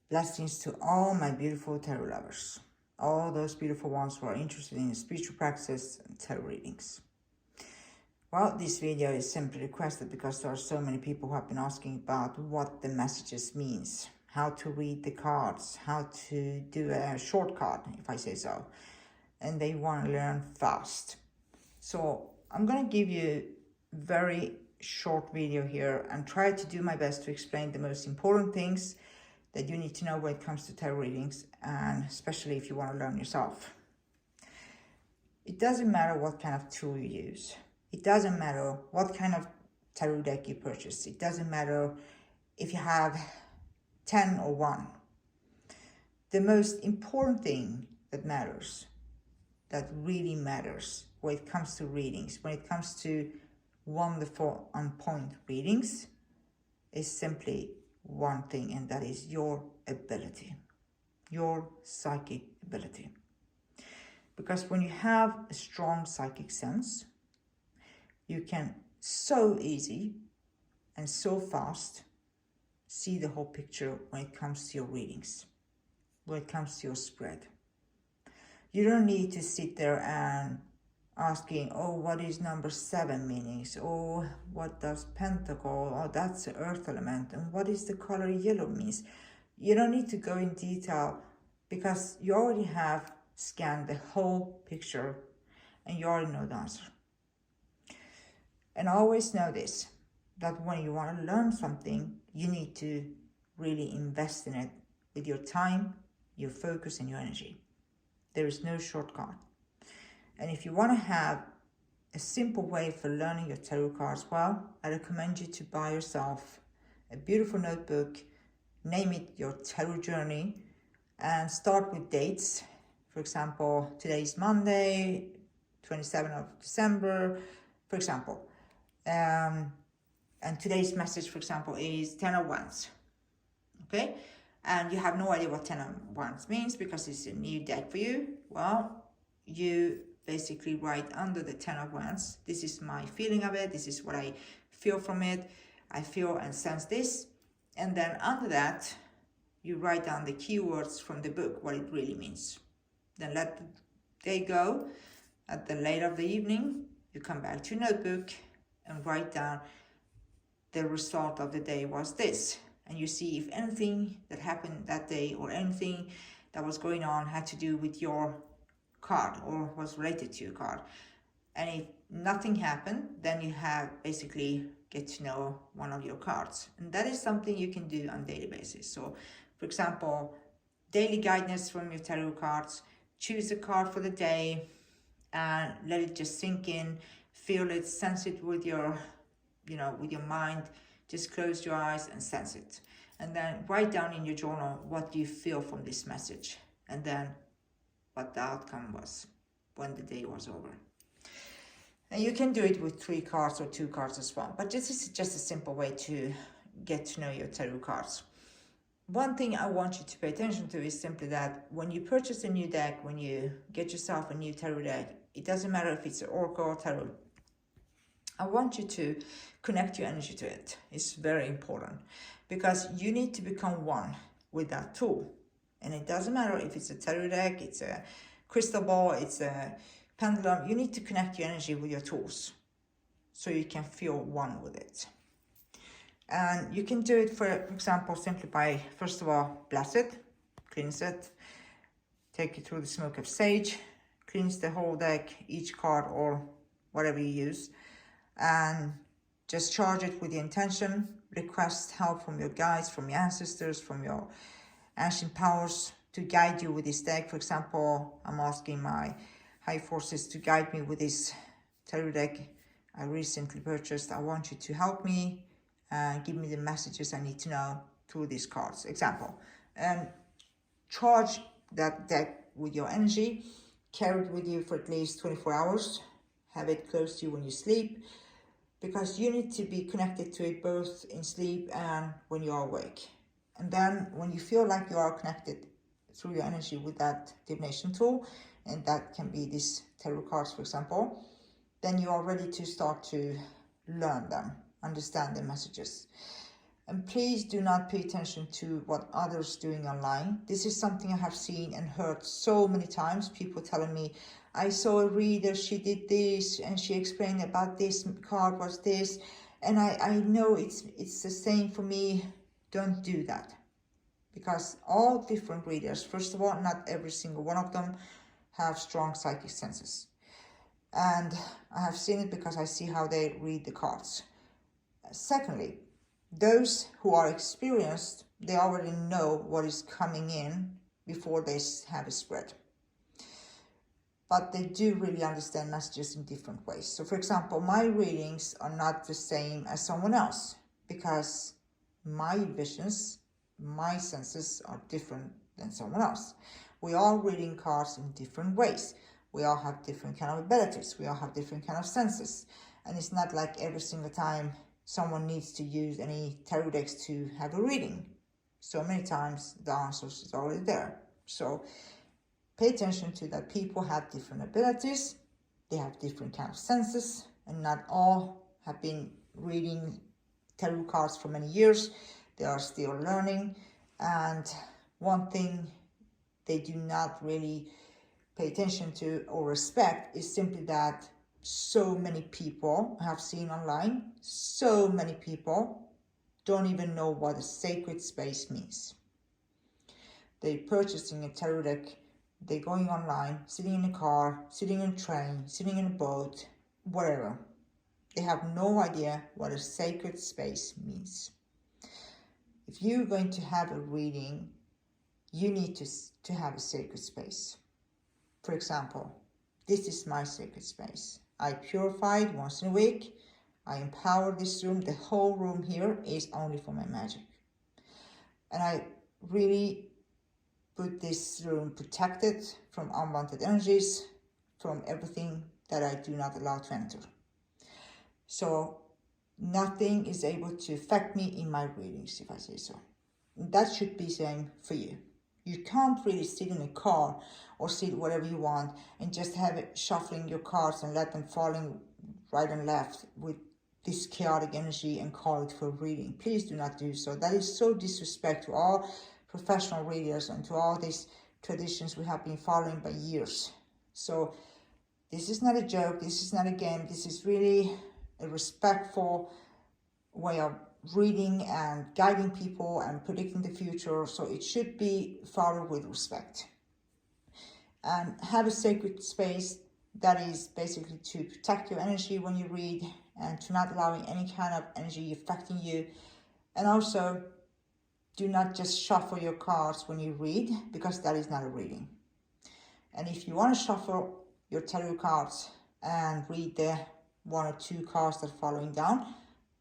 Blessings to all my beautiful tarot lovers, all those beautiful ones who are interested in spiritual practice and tarot readings. Well, this video is simply requested because there are so many people who have been asking about what the messages means, how to read the cards, how to do a shortcut, if I say so, and they want to learn fast. So I'm going to give you a very short video here and try to do my best to explain the most important things that you need to know when it comes to tarot readings, and especially if you want to learn yourself. It doesn't matter what kind of tool you use. It doesn't matter what kind of tarot deck you purchase. It doesn't matter if you have 10 or 1. The most important thing that matters, that really matters when it comes to readings, when it comes to wonderful on-point readings, is simply one thing, and that is your ability, your psychic ability. Because when you have a strong psychic sense, you can so easy and so fast see the whole picture when it comes to your readings, when it comes to your spread. You don't need to sit there and asking, oh, what is number 7 meanings? Oh, what does pentacle? Oh, that's the earth element. And what is the color yellow means? You don't need to go in detail because you already have scanned the whole picture and you already know the answer. And always know this, that when you want to learn something, you need to really invest in it with your time, your focus, and your energy. There is no shortcut. And if you want to have a simple way for learning your tarot cards, well, I recommend you to buy yourself a beautiful notebook, name it your tarot journey, and start with dates. For example, today is Monday, 27th of December, for example. And today's message, for example, is 10 of Wands, okay? And you have no idea what 10 of Wands means because it's a new deck for you. Well, you basically write under the 10 of Wands, this is my feeling of it, this is what I feel from it, I feel and sense this. And then under that, you write down the keywords from the book, what it really means. Then let the day go. At the late of the evening, you come back to your notebook and write down the result of the day was this. And you see if anything that happened that day or anything that was going on had to do with your card or was related to your card. And if nothing happened, then you have basically get to know one of your cards. And that is something you can do on a daily basis. So, for example, daily guidance from your tarot cards, choose a card for the day and let it just sink in, feel it, sense it with your, with your mind. Just close your eyes and sense it. And then write down in your journal what you feel from this message. And then what the outcome was when the day was over. And you can do it with 3 cards or 2 cards as well. But this is just a simple way to get to know your tarot cards. One thing I want you to pay attention to is simply that when you purchase a new deck, when you get yourself a new tarot deck, it doesn't matter if it's an oracle or tarot. I want you to connect your energy to it. It's very important because you need to become one with that tool. And it doesn't matter if it's a tarot deck, it's a crystal ball, it's a pendulum. You need to connect your energy with your tools so you can feel one with it. And you can do it, for example, simply by, first of all, bless it, cleanse it, take it through the smoke of sage, cleanse the whole deck, each card or whatever you use, and just charge it with the intention, request help from your guides, from your ancestors, from your ancient powers to guide you with this deck. For example, I'm asking my high forces to guide me with this tarot deck I recently purchased. I want you to help me and give me the messages I need to know through these cards. Example, and charge that deck with your energy, carry it with you for at least 24 hours, have it close to you when you sleep, because you need to be connected to it both in sleep and when you are awake. And then when you feel like you are connected through your energy with that divination tool, and that can be these tarot cards, for example, then you are ready to start to learn them, understand the messages. And please do not pay attention to what others doing online. This is something I have seen and heard so many times. People telling me, I saw a reader, she did this, and she explained about this card was this. And I know it's the same for me. Don't do that. Because all different readers, first of all, not every single one of them have strong psychic senses. And I have seen it because I see how they read the cards. Secondly, those who are experienced, they already know what is coming in before they have a spread. But they do really understand messages in different ways. So for example, my readings are not the same as someone else because my visions, my senses are different than someone else. We are reading cards in different ways. We all have different kind of abilities. We all have different kind of senses. And it's not like every single time someone needs to use any tarot decks to have a reading. So many times the answers is already there. So pay attention to that. People have different abilities. They have different kind of senses, and not all have been reading tarot cards for many years. They are still learning. And one thing they do not really pay attention to or respect is simply that so many people have seen online, so many people don't even know what a sacred space means. They're purchasing a tarot deck, they're going online, sitting in a car, sitting in a train, sitting in a boat, whatever. They have no idea what a sacred space means. If you're going to have a reading, you need to have a sacred space. For example, this is my sacred space. I purify it once in a week. I empower this room. The whole room here is only for my magic. And I really put this room protected from unwanted energies, from everything that I do not allow to enter. So nothing is able to affect me in my readings, if I say so. That should be the same for you. You can't really sit in a car or sit whatever you want and just have it shuffling your cards and let them falling right and left with this chaotic energy and call it for reading. Please do not do so. That is so disrespect to all professional readers and to all these traditions we have been following by years. So this is not a joke. This is not a game. This is really a respectful way of reading and guiding people and predicting the future. So it should be followed with respect. And have a sacred space that is basically to protect your energy when you read and to not allowing any kind of energy affecting you. And also, do not just shuffle your cards when you read, because that is not a reading. And if you want to shuffle your tarot cards and read the one or two cards that are following down,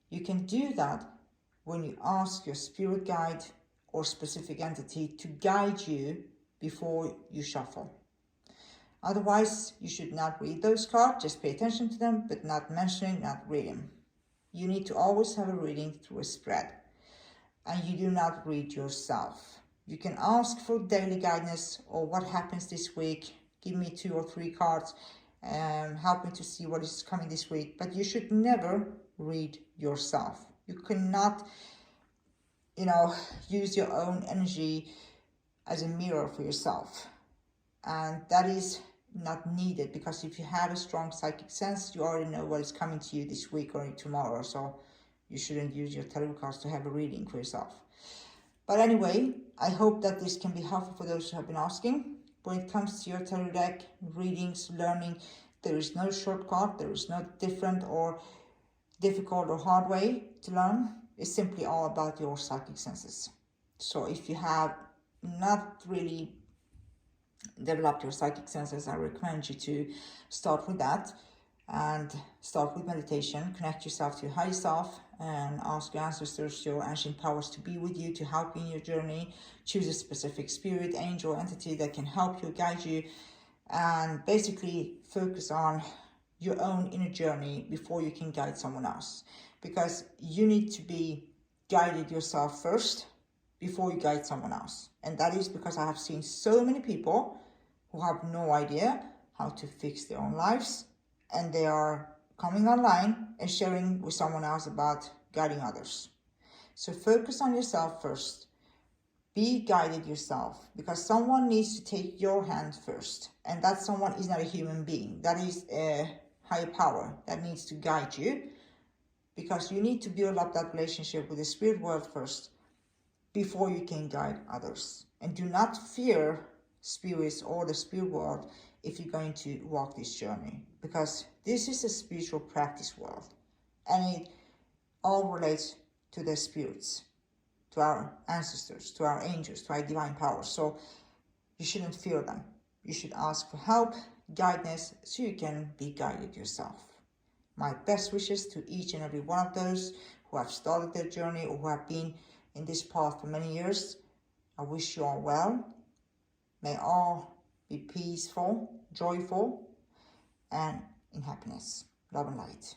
you can do that when you ask your spirit guide or specific entity to guide you before you shuffle. Otherwise, you should not read those cards. Just pay attention to them, but not mentioning, not reading. You need to always have a reading through a spread. And you do not read yourself. You can ask for daily guidance or what happens this week. Give me 2 or 3 cards. Help me to see what is coming this week. But you should never read yourself. You cannot, use your own energy as a mirror for yourself. And that is not needed, because if you have a strong psychic sense, you already know what is coming to you this week or tomorrow. So you shouldn't use your tarot cards to have a reading for yourself. But anyway, I hope that this can be helpful for those who have been asking. When it comes to your tarot deck, readings, learning, there is no shortcut. There is no different or difficult or hard way to learn. It's simply all about your psychic senses. So if you have not really developed your psychic senses, I recommend you to start with that and start with meditation. Connect yourself to your higher self and ask your ancestors, your ancient powers, to be with you, to help you in your journey. Choose a specific spirit, angel, or entity that can help you, guide you, and basically focus on your own inner journey before you can guide someone else. Because you need to be guided yourself first before you guide someone else. And that is because I have seen so many people who have no idea how to fix their own lives, and they are coming online and sharing with someone else about guiding others. So focus on yourself first. Be guided yourself, because someone needs to take your hand first. And that someone is not a human being. That is a higher power that needs to guide you, because you need to build up that relationship with the spirit world first before you can guide others. And do not fear spirits or the spirit world if you're going to walk this journey, because this is a spiritual practice world, and it all relates to the spirits, to our ancestors, to our angels, to our divine powers. So you shouldn't fear them. You should ask for help, guidance, so you can be guided yourself. My best wishes to each and every one of those who have started their journey or who have been in this path for many years. I wish you all well. May all be peaceful, joyful, and in happiness, love and light.